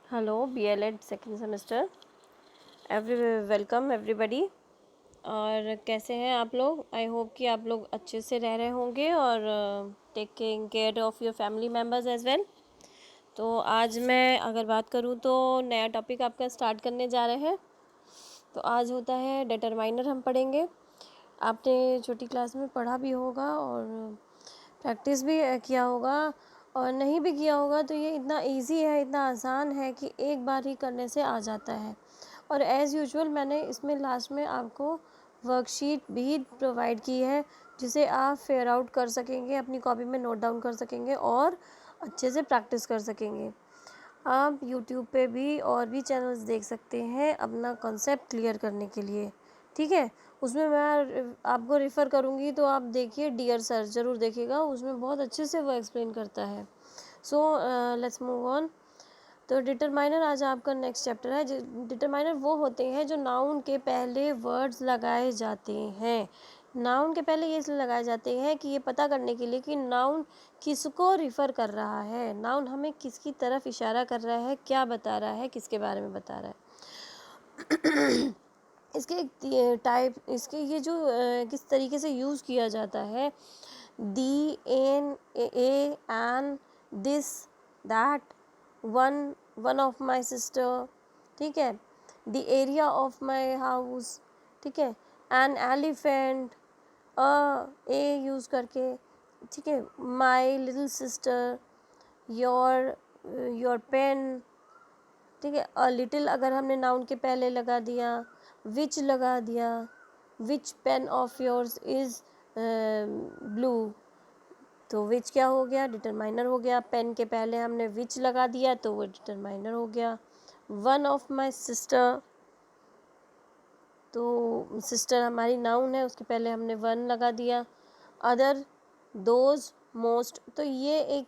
Hello BLED second semester welcome everybody. और कैसे हैं आप लोग? आई होप कि आप लोग अच्छे से रह रहे होंगे और taking care of your family members as well. तो आज मैं अगर बात करूं तो नया टॉपिक आपका स्टार्ट करने जा रहे हैं। तो आज होता है डिटरमाइनर, हम पढ़ेंगे। आपने छोटी क्लास में पढ़ा भी होगा और प्रैक्टिस भी किया होगा, और नहीं भी किया होगा तो ये इतना इजी है, इतना आसान है कि एक बार ही करने से आ जाता है। और एज़ यूजुअल मैंने इसमें लास्ट में आपको वर्कशीट भी प्रोवाइड की है, जिसे आप फेयर आउट कर सकेंगे, अपनी कॉपी में नोट डाउन कर सकेंगे और अच्छे से प्रैक्टिस कर सकेंगे। आप यूट्यूब पे भी और भी चैनल्स देख सकते हैं अपना कॉन्सेप्ट क्लियर करने के लिए, ठीक है। उसमें मैं आपको रेफ़र करूँगी, तो आप देखिए, डियर सर ज़रूर देखिएगा, उसमें बहुत अच्छे से वो एक्सप्लेन करता है। So let's move on. तो डिटरमाइनर आज आपका नेक्स्ट चैप्टर है। डिटरमाइनर वो होते हैं जो नाउन के पहले वर्ड्स लगाए जाते हैं। नाउन के पहले ये इसलिए लगाए जाते हैं कि ये पता करने के लिए कि नाउन किसको रिफ़र कर रहा है, नाउन हमें किसकी तरफ इशारा कर रहा है, क्या बता रहा है, किसके बारे में बता रहा है। इसके टाइप, इसके ये जो किस तरीके से यूज़ किया जाता है, the, an, a, an, this, that, one of my sister, ठीक है, the area of my house, ठीक है, एन एलिफेंट, ए यूज़ करके, ठीक है, my little sister, your pen, ठीक है। अ लिटिल अगर हमने नाउन के पहले लगा दिया, विच लगा दिया, which pen of yours is blue, तो विच क्या हो गया, डिटरमाइनर हो गया। पेन के पहले हमने विच लगा दिया तो वो डिटरमाइनर हो गया। वन ऑफ माई सिस्टर, तो सिस्टर हमारी नाउन है, उसके पहले हमने वन लगा दिया। अदर, दोज, मोस्ट, तो ये एक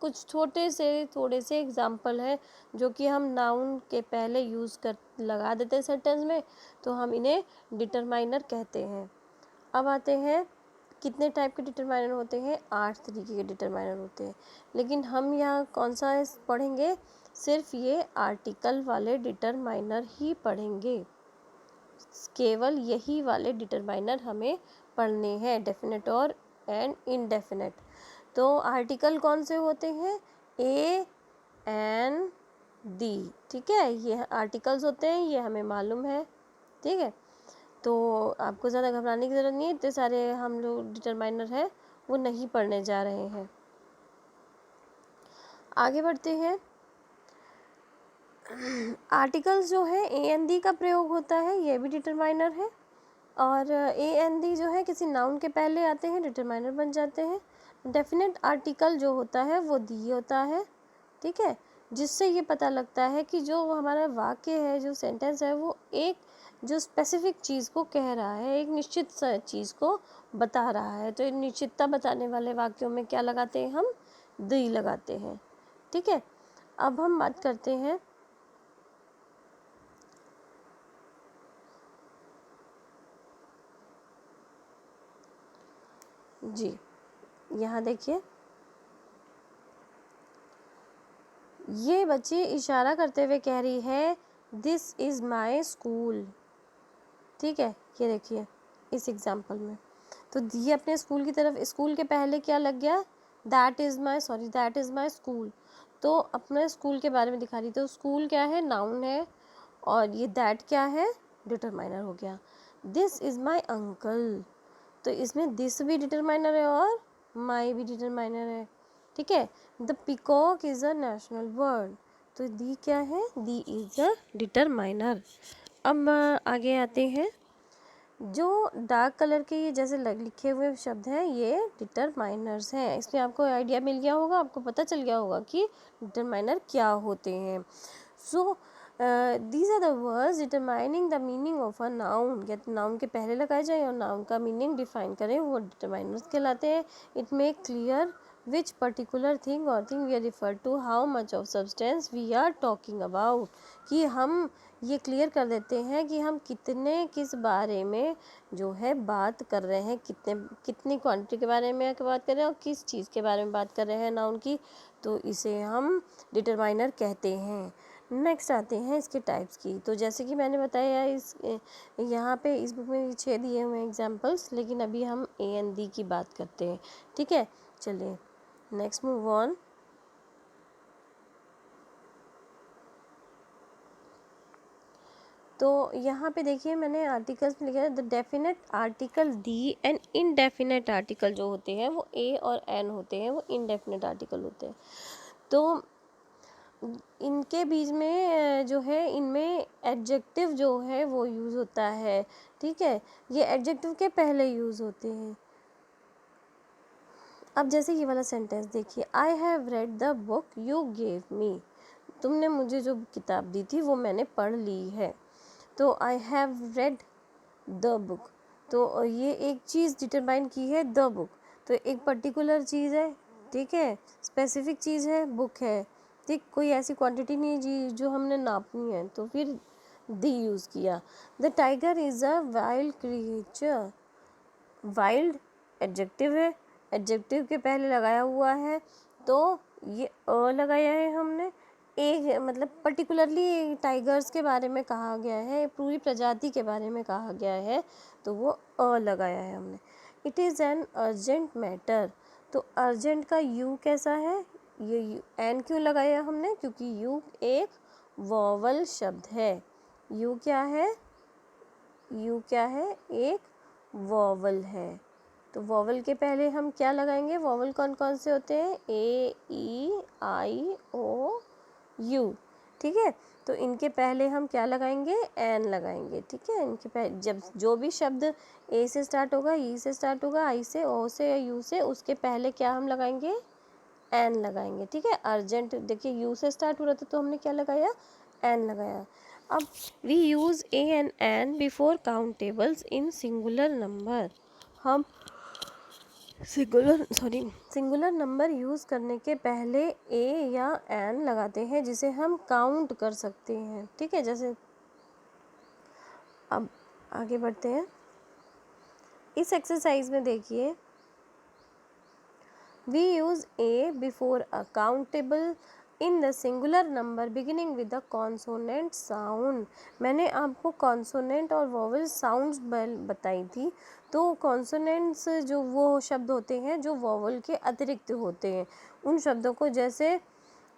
कुछ थोड़े से एग्जाम्पल है जो कि हम नाउन के पहले यूज़ कर लगा देते हैं सेंटेंस में, तो हम इन्हें डिटरमाइनर कहते हैं। अब आते हैं, कितने टाइप के डिटरमाइनर होते हैं? 8 तरीके के डिटरमाइनर होते हैं, लेकिन हम यहाँ कौन सा पढ़ेंगे? सिर्फ ये आर्टिकल वाले डिटरमाइनर ही पढ़ेंगे। केवल यही वाले डिटरमाइनर हमें पढ़ने हैं, डेफिनेट और एंड इनडेफिनेट। तो आर्टिकल कौन से होते हैं? ए, एन, दी, ठीक है, ये आर्टिकल्स होते हैं, ये हमें मालूम है, ठीक है। तो आपको ज़्यादा घबराने की ज़रूरत नहीं है, इतने सारे हम लोग डिटरमाइनर हैं वो नहीं पढ़ने जा रहे हैं। आगे बढ़ते हैं। आर्टिकल्स जो है ए एन दी का प्रयोग होता है, ये भी डिटरमाइनर है। और ए एन दी जो है किसी नाउन के पहले आते हैं, डिटरमाइनर बन जाते हैं। डेफिनेट आर्टिकल जो होता है वो दी होता है, ठीक है, जिससे ये पता लगता है कि जो हमारा वाक्य है, जो सेंटेंस है, वो एक जो स्पेसिफिक चीज़ को कह रहा है, एक निश्चित चीज़ को बता रहा है। तो निश्चितता बताने वाले वाक्यों में क्या लगाते हैं हम? दी लगाते हैं, ठीक है। अब हम बात करते हैं जी, यहाँ देखिए, ये बच्ची इशारा करते हुए कह रही है दिस इज़ माई स्कूल, ठीक है। ये देखिए इस एग्जाम्पल में, तो ये अपने स्कूल की तरफ, स्कूल के पहले क्या लग गया? दैट इज़ माई स्कूल, तो अपने स्कूल के बारे में दिखा रही। तो स्कूल क्या है? नाउन है, और ये दैट क्या है? डिटरमाइनर हो गया। दिस इज़ माई अंकल, तो इसमें दिस भी डिटरमाइनर है और माई भी डिटरमाइनर है, ठीक है। The peacock is a national bird, तो दी क्या है? दी इज़ अ डिटरमाइनर। अब आगे आते हैं, जो डार्क कलर के ये जैसे लिखे हुए शब्द हैं, ये डिटरमाइनर्स हैं। इसमें आपको आइडिया मिल गया होगा, आपको पता चल गया होगा कि डिटरमाइनर क्या होते हैं। So these are the words determining the meaning of a noun, या नाउन के पहले लगाए जाए और नाउन का मीनिंग डिफाइन करें, वो डिटरमाइनर्स कहलाते हैं। It make clear which particular thing और thing we are refer to, how much of substance we are talking about, कि हम ये क्लियर कर देते हैं कि हम किस बारे में जो है बात कर रहे हैं, कितनी क्वांटिटी के बारे में बात कर रहे हैं और किस चीज़ के बारे में बात कर रहे हैं नाउन की, तो इसे हम डिटरमाइनर कहते हैं। नेक्स्ट आते हैं इसके टाइप्स की। तो जैसे कि मैंने बताया यहाँ पे इस बुक में 6 दिए हुए हैं एग्जांपल्स, लेकिन अभी हम ए एंड दी की बात करते हैं, ठीक है। चलिए नेक्स्ट मूव ऑन। तो यहाँ पे देखिए मैंने आर्टिकल्स में लिखा है the definite article the and indefinite article जो होते हैं वो ए और एन होते हैं, वो इनडेफिनेट आर्टिकल होते हैं। तो इनके बीच में जो है इनमें एडजेक्टिव जो है वो यूज़ होता है, ठीक है। ये एडजेक्टिव के पहले यूज़ होते हैं। अब जैसे ये वाला सेंटेंस देखिए, I have read the book you gave me, तुमने मुझे जो किताब दी थी वो मैंने पढ़ ली है। तो I have read the book, तो ये एक चीज़ डिटरमाइन की है द बुक, तो एक पर्टिकुलर चीज़ है, ठीक है, स्पेसिफिक चीज़ है, बुक है, ठीक, कोई ऐसी क्वांटिटी नहीं जी जो हमने नापनी है, तो फिर दी यूज़ किया। The tiger is a wild creature, wild adjective है, एडजेक्टिव के पहले लगाया हुआ है, तो ये लगाया है हमने। एक मतलब पर्टिकुलरली टाइगर्स के बारे में कहा गया है, पूरी प्रजाति के बारे में कहा गया है, तो वो लगाया है हमने। It is an urgent matter, तो अर्जेंट का यू कैसा है, ये एन क्यों लगाया हमने, क्योंकि यू एक वॉवल शब्द है। यू क्या है, यू क्या है, एक वॉवल है। तो वॉवल के पहले हम क्या लगाएंगे, वॉवल कौन कौन से होते हैं, ए ई आई ओ यू, ठीक है। तो इनके पहले हम क्या लगाएंगे, एन लगाएंगे, ठीक है। इनके पहले जब जो भी शब्द ए से स्टार्ट होगा, ई से स्टार्ट होगा, आई से, ओ से या यू से, उसके पहले क्या हम लगाएंगे, एन लगाएंगे, ठीक है। अर्जेंट देखिए यू से स्टार्ट हो रहा था तो हमने क्या लगाया, एन लगाया। अब we use a and an before countables in singular number, हम सिंगुलर नंबर यूज़ करने के पहले ए या एन लगाते हैं जिसे हम काउंट कर सकते हैं, ठीक है। जैसे अब आगे बढ़ते हैं इस एक्सरसाइज में, देखिए we use a before a countable in the singular number beginning with the consonant sound. मैंने आपको कॉन्सोनेंट और वोवल साउंड्स बताई थी। तो कॉन्सोनेंट्स जो वो शब्द होते हैं जो वोवल के अतिरिक्त होते हैं, उन शब्दों को जैसे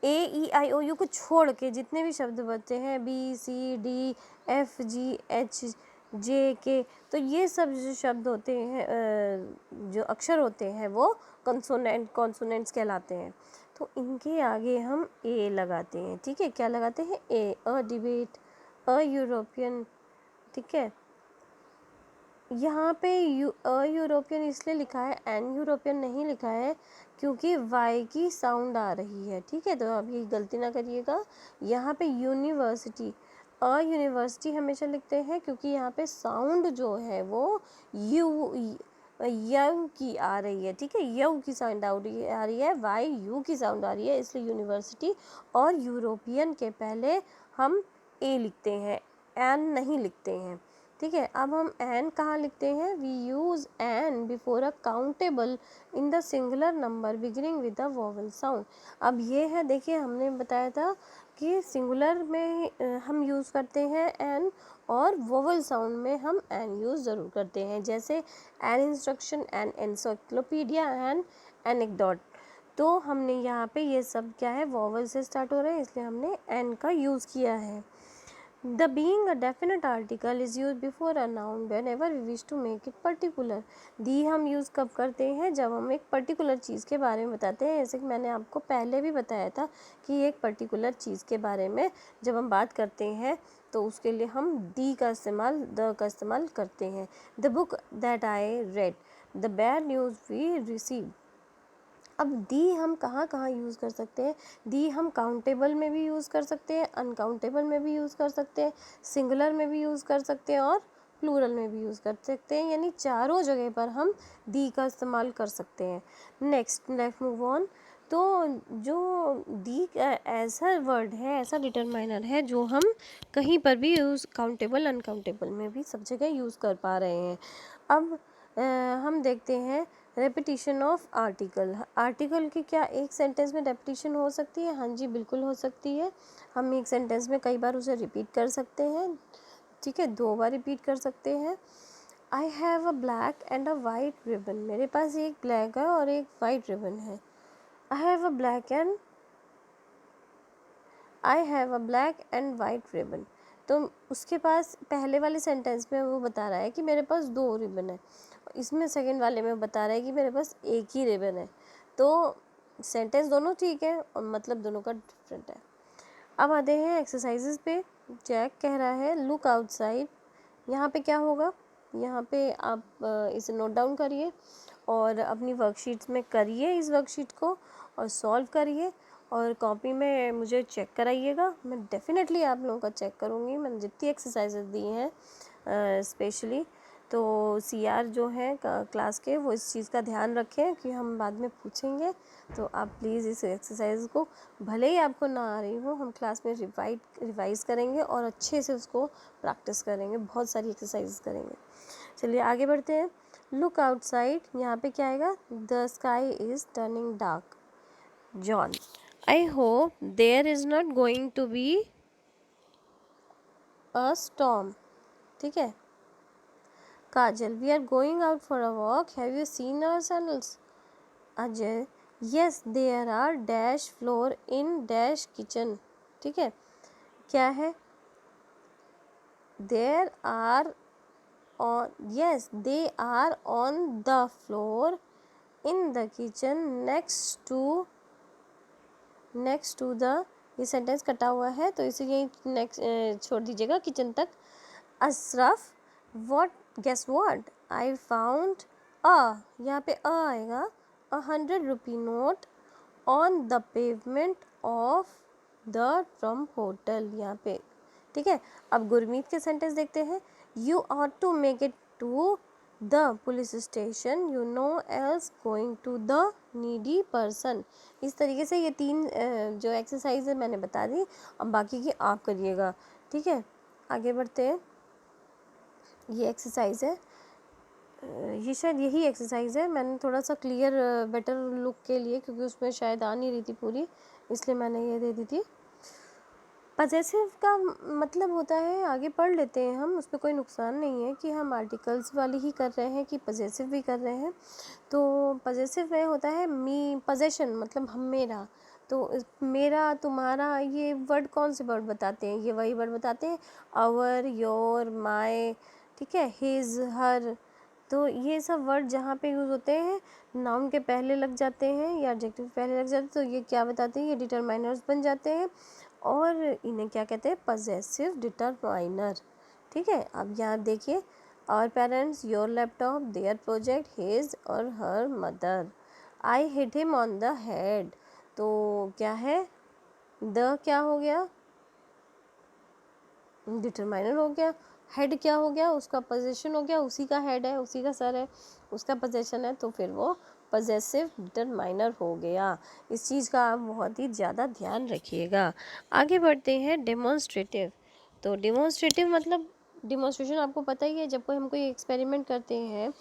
ए ई आई ओ यू को छोड़ के जितने भी शब्द बचते हैं, B C D F G H J K, तो ये सब जो शब्द होते हैं, जो अक्षर होते हैं वो कॉन्सोनेंट्स कहलाते हैं। तो इनके आगे हम ए लगाते हैं, ठीक है। क्या लगाते हैं, ए, अ डिबेट, अ यूरोपियन, ठीक है। यहाँ पे यूरोपियन इसलिए लिखा है, एन यूरोपियन नहीं लिखा है, क्योंकि वाई की साउंड आ रही है, ठीक है। तो आप ये गलती ना करिएगा। यहाँ पे यूनिवर्सिटी, यूनिवर्सिटी हमेशा लिखते हैं, क्योंकि यहाँ पे साउंड जो है वो यू की आ रही है, ठीक है। यू की साउंड आ रही है, वाई यू की साउंड आ रही है, इसलिए यूनिवर्सिटी। और यूरोपियन के पहले हम ए लिखते हैं, एन नहीं लिखते हैं, ठीक है। अब हम एन कहाँ लिखते हैं, we use an before a countable in the singular number beginning with the vowel sound. अब ये है, देखिए हमने बताया था कि सिंगुलर में हम यूज़ करते हैं एन, और वोवल साउंड में हम एन यूज़ ज़रूर करते हैं, जैसे an instruction, an encyclopedia, an anecdote. तो हमने यहाँ पे ये सब क्या है, वोवल से स्टार्ट हो रहे हैं, इसलिए हमने एन का यूज़ किया है। The being a definite article is used before a noun whenever we wish to make it particular. दी हम यूज़ कब करते हैं, जब हम एक पर्टिकुलर चीज़ के बारे में बताते हैं। जैसे कि मैंने आपको पहले भी बताया था कि एक पर्टिकुलर चीज़ के बारे में जब हम बात करते हैं तो उसके लिए हम दी का इस्तेमाल, द का इस्तेमाल करते हैं। The book that I read, the bad news we receive. अब दी हम कहाँ कहाँ यूज़ कर सकते हैं, दी हम काउंटेबल में भी यूज़ कर सकते हैं, अनकाउंटेबल में भी यूज़ कर सकते हैं, सिंगुलर में भी यूज़ कर सकते हैं, और प्लूरल में भी यूज़ कर सकते हैं, यानी चारों जगह पर हम दी का इस्तेमाल कर सकते हैं। Next move on. तो जो दी ऐसा वर्ड है, ऐसा डिटरमाइनर है जो हम कहीं पर भी यूज़, काउंटेबल अनकाउंटेबल में भी सब जगह यूज़ कर पा रहे हैं। अब हम देखते हैं रेपिटिशन ऑफ आर्टिकल, आर्टिकल की क्या एक सेंटेंस में रेपिटिशन हो सकती है? हाँ जी, बिल्कुल हो सकती है। हम एक सेंटेंस में कई बार उसे रिपीट कर सकते हैं, ठीक है, 2 बार रिपीट कर सकते हैं। I have a black and a white ribbon, मेरे पास एक ब्लैक है और एक वाइट रिबन है। I have a black and white ribbon, तो उसके पास पहले वाले सेंटेंस में वो बता रहा है कि मेरे पास 2 रिबन है, इसमें सेकंड वाले में बता रहा है कि मेरे पास एक ही रिबन है। तो सेंटेंस दोनों ठीक है और मतलब दोनों का डिफरेंट है। अब आते हैं एक्सरसाइजेस पे। जैक कह रहा है लुक आउटसाइड, यहाँ पे क्या होगा, यहाँ पे आप इसे नोट डाउन करिए और अपनी वर्कशीट्स में करिए इस वर्कशीट को और सॉल्व करिए और कॉपी में मुझे चेक कराइएगा। मैं डेफिनेटली आप लोगों का चेक करूँगी। मैंने जितनी एक्सरसाइजेज दी हैं स्पेशली, तो सीआर जो हैं क्लास के वो इस चीज़ का ध्यान रखें कि हम बाद में पूछेंगे। तो आप प्लीज़ इस एक्सरसाइज को, भले ही आपको ना आ रही हो, हम क्लास में रिवाइज़ करेंगे और अच्छे से उसको प्रैक्टिस करेंगे, बहुत सारी एक्सरसाइज करेंगे। चलिए आगे बढ़ते हैं। लुक आउटसाइड, यहाँ पे क्या आएगा, the sky is turning dark. John, I hope there is not going to be a storm, ठीक है। Kajal, we are going out for a walk, have you seen our sandals? Ajay, yes there are dash floor in dash kitchen, ठीक है। क्या है, there are on, yes they are on the floor in the kitchen next to the, ये sentence कटा हुआ है तो इसे यही नेक्स्ट छोड़ दीजिएगा, किचन तक। Ashraf, what guess what I found a, यहाँ पे a आएगा, 100 rupee note on the pavement of the Trump hotel, यहाँ पे, ठीक है। अब गुरमीत के सेंटेंस देखते हैं। You are to make it to the police station, you know else going to the needy person. इस तरीके से ये 3 जो एक्सरसाइज है मैंने बता दी, अब बाकी की आप करिएगा, ठीक है। आगे बढ़ते हैं। ये एक्सरसाइज है, ये शायद यही एक्सरसाइज है, मैंने थोड़ा सा क्लियर बेटर लुक के लिए, क्योंकि उसमें शायद आ नहीं रही थी पूरी, इसलिए मैंने ये दे दी थी। पजेसिव का मतलब होता है, आगे पढ़ लेते हैं हम, उसमें कोई नुकसान नहीं है कि हम आर्टिकल्स वाली ही कर रहे हैं कि पजेसिव भी कर रहे हैं। तो पजेसिव में होता है मी, पजेशन मतलब हम, मेरा, तो मेरा, तुम्हारा, ये वर्ड कौन से वर्ड बताते हैं, ये वही वर्ड बताते हैं, आवर, योर, माय, ठीक है, हिज, हर। तो ये सब वर्ड जहाँ पे यूज़ होते हैं, नाउन के पहले लग जाते हैं या एडजेक्टिव पहले लग जाते हैं, तो ये क्या बताते हैं, ये डिटरमाइनर्स बन जाते हैं और इन्हें क्या कहते हैं, पजेसिव डिटरमाइनर, ठीक है। अब यहाँ देखिए, our parents, your laptop, their project, his और her mother, I hit him on the head. तो क्या है, द क्या हो गया, डिटरमाइनर हो गया, हेड क्या हो गया, उसका पोजीशन हो गया, उसी का हेड है, उसी का सर है, उसका पोजीशन है, तो फिर वो पजेसिव डिटरमाइनर हो गया। इस चीज़ का आप बहुत ही ज़्यादा ध्यान रखिएगा। आगे बढ़ते हैं डेमोन्स्ट्रेटिव। तो डेमोन्स्ट्रेटिव मतलब, डिमॉन्स्ट्रेशन आपको पता ही है, जब कोई हम कोई एक्सपेरिमेंट करते हैं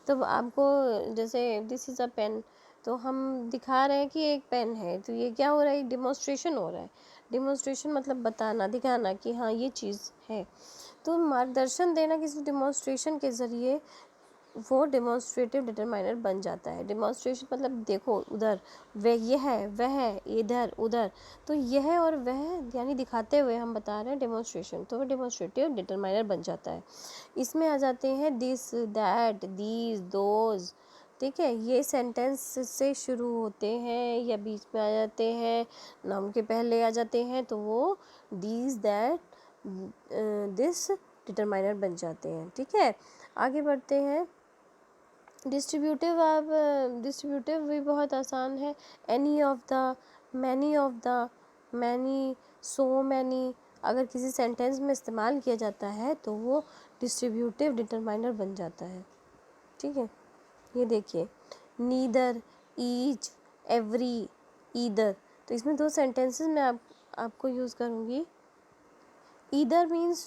तो आपको, जैसे दिस इज़ अ पेन, तो हम दिखा रहे हैं कि एक पेन है, तो ये क्या हो रहा है, डिमॉन्स्ट्रेशन हो रहा है। डिमॉन्स्ट्रेशन मतलब बताना, दिखाना कि हाँ ये चीज़ है। तो मार्गदर्शन देना किसी डिमॉन्स्ट्रेशन के ज़रिए, वो डिमॉन्स्ट्रेटिव डिटरमाइनर बन जाता है। डिमॉन्स्ट्रेशन मतलब देखो उधर, वह यह है, वह है, इधर उधर, तो यह और वह यानी दिखाते हुए हम बता रहे हैं डिमॉन्स्ट्रेशन, तो वो डिमॉन्स्ट्रेटिव डिटरमाइनर बन जाता है। इसमें आ जाते हैं दिस, दैट, दीज, दोज, ठीक है। ये सेंटेंस से शुरू होते हैं या बीच में आ जाते हैं, नाउन के पहले आ जाते हैं, तो वो दीज, दैट, दिस डिटरमाइनर बन जाते हैं, ठीक है। आगे बढ़ते हैं। डिस्ट्रीब्यूटिव, आप डिस्ट्रीब्यूटिव भी बहुत आसान है, any of the, many of the, many, so many, अगर किसी सेंटेंस में इस्तेमाल किया जाता है तो वो डिस्ट्रीब्यूटिव डिटरमाइनर बन जाता है, ठीक है। ये देखिए, नीदर, ईच, एवरी, ईदर, तो इसमें 2 सेंटेंसेस मैं आपको यूज़ करूँगी। Either means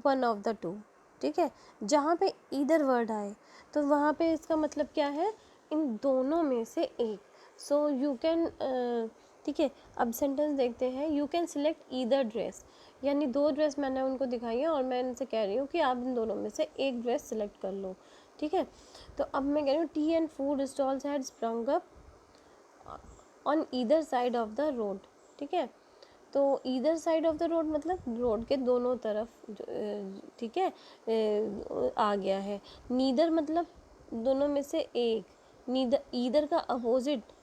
one of the two, ठीक है। जहाँ पे ईदर वर्ड आए तो वहाँ पे इसका मतलब क्या है, इन दोनों में से एक। सो यू कैन, ठीक है, अब सेंटेंस देखते हैं। You can select either dress, यानी दो ड्रेस मैंने उनको दिखाई है और मैं इनसे कह रही हूँ कि आप इन दोनों में से एक ड्रेस सिलेक्ट कर लो, ठीक है। तो अब मैं कह रही हूँ T and food stalls had sprung up on either side of the road, ठीक है। तो either side of the road मतलब रोड के दोनों तरफ, ठीक है, आ गया है। नीदर मतलब दोनों में से एक, नीदर, ईदर का अपोजिट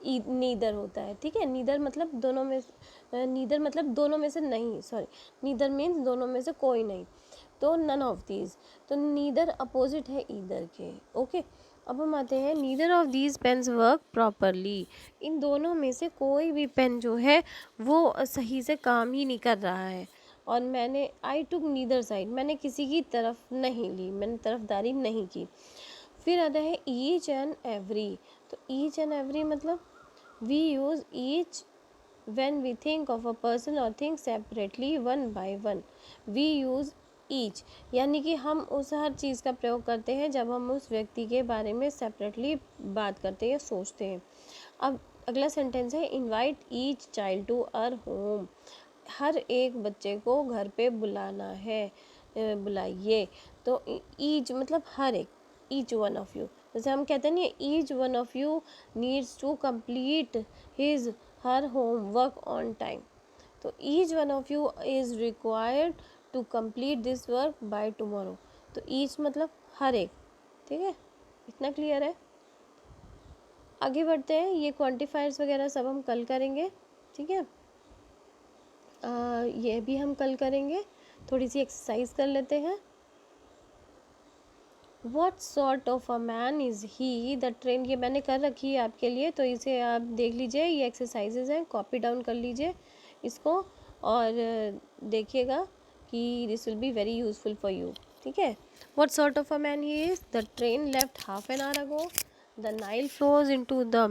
नीदर होता है, ठीक है। नीदर मतलब दोनों में, नीदर मतलब दोनों में से नहीं, सॉरी, नीदर मीन्स दोनों में से कोई नहीं, तो नन ऑफ दीज, तो नीदर अपोजिट है ईदर के, ओके। अब हम आते हैं, neither of these pens work properly, इन दोनों में से कोई भी पेन जो है वो सही से काम ही नहीं कर रहा है। और मैंने, आई टुक नीदर साइड, मैंने किसी की तरफ नहीं ली, मैंने तरफदारी नहीं की। फिर आता है ईच एंड एवरी, तो ईच एंड एवरी मतलब we use each when we think of a person or thing separately one by one, we use each, यानी कि हम उस हर चीज़ का प्रयोग करते हैं जब हम उस व्यक्ति के बारे में सेपरेटली बात करते हैं या सोचते हैं। अब अगला सेंटेंस है, invite each child to our home, हर एक बच्चे को घर पे बुलाना है, बुलाइए। तो ईच मतलब हर एक, ईच वन ऑफ यू, जैसे हम कहते हैं नहीं, each one of you needs to complete his her homework on time, तो each one of you is required to complete this work by tomorrow, तो ईच मतलब हर एक, ठीक है, इतना क्लियर है। आगे बढ़ते हैं, ये क्वांटिफायर्स वगैरह सब हम कल करेंगे, ठीक है। ये भी हम कल करेंगे। थोड़ी सी एक्सरसाइज कर लेते हैं। What sort of a man is he? The train, ये मैंने कर रखी है आपके लिए, तो इसे आप देख लीजिए, ये एक्सरसाइजेज हैं, कॉपी डाउन कर लीजिए इसको और देखिएगा कि this will be very useful for you, ठीक है। What sort of a man he is? The train left half an hour ago. The Nile flows into the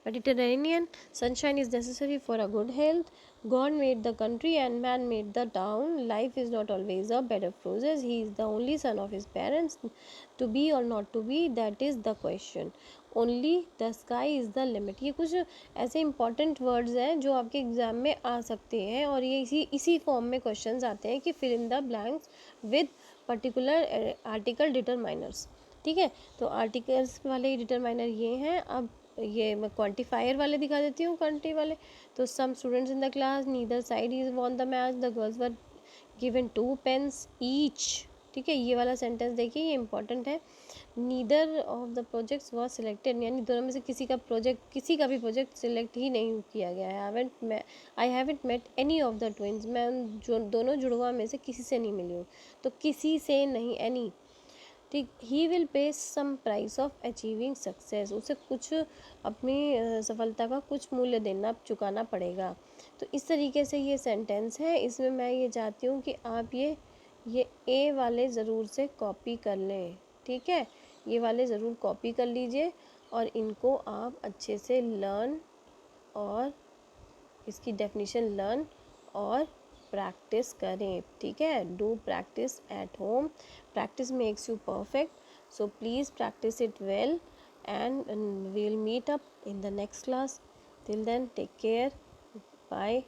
Mediterranean. Sunshine is necessary for a good health. God made the country and man made the town. Life is not always a bed of roses. He is the only son of his parents. To be or not to be, that is the question. Only the sky is the limit, ये कुछ ऐसे important words हैं जो आपके exam में आ सकते हैं और ये इसी फॉर्म में क्वेश्चंस आते हैं कि fill in the blanks with particular article determiners, ठीक है। तो आर्टिकल्स वाले डिटरमाइनर ये हैं। अब ये मैं क्वांटिफायर वाले दिखा देती हूँ, क्वांटिटी वाले। तो some students in the class, neither side is won the match, the girls were given 2 pens each, ठीक है। ये वाला सेंटेंस देखिए, ये इंपॉर्टेंट है। Neither of the projects was selected, यानी दोनों में से किसी का भी प्रोजेक्ट सिलेक्ट ही नहीं किया गया है। I haven't met any of the twins, मैं उन दोनों जुड़वा में से किसी से नहीं मिली हूँ, तो किसी से नहीं, एनी, ठीक। He will pay some price of achieving success, उसे कुछ अपनी सफलता का कुछ मूल्य चुकाना पड़ेगा। तो इस तरीके से ये सेंटेंस है। इसमें मैं ये चाहती हूँ कि आप ये ए वाले ज़रूर से कॉपी कर लें, ठीक है। ये वाले ज़रूर कॉपी कर लीजिए और इनको आप अच्छे से लर्न और इसकी डेफिनेशन लर्न और प्रैक्टिस करें, ठीक है। Do practice at home, practice makes you perfect, so please practice it well and we'll meet up in the next class. Till then, take care, bye.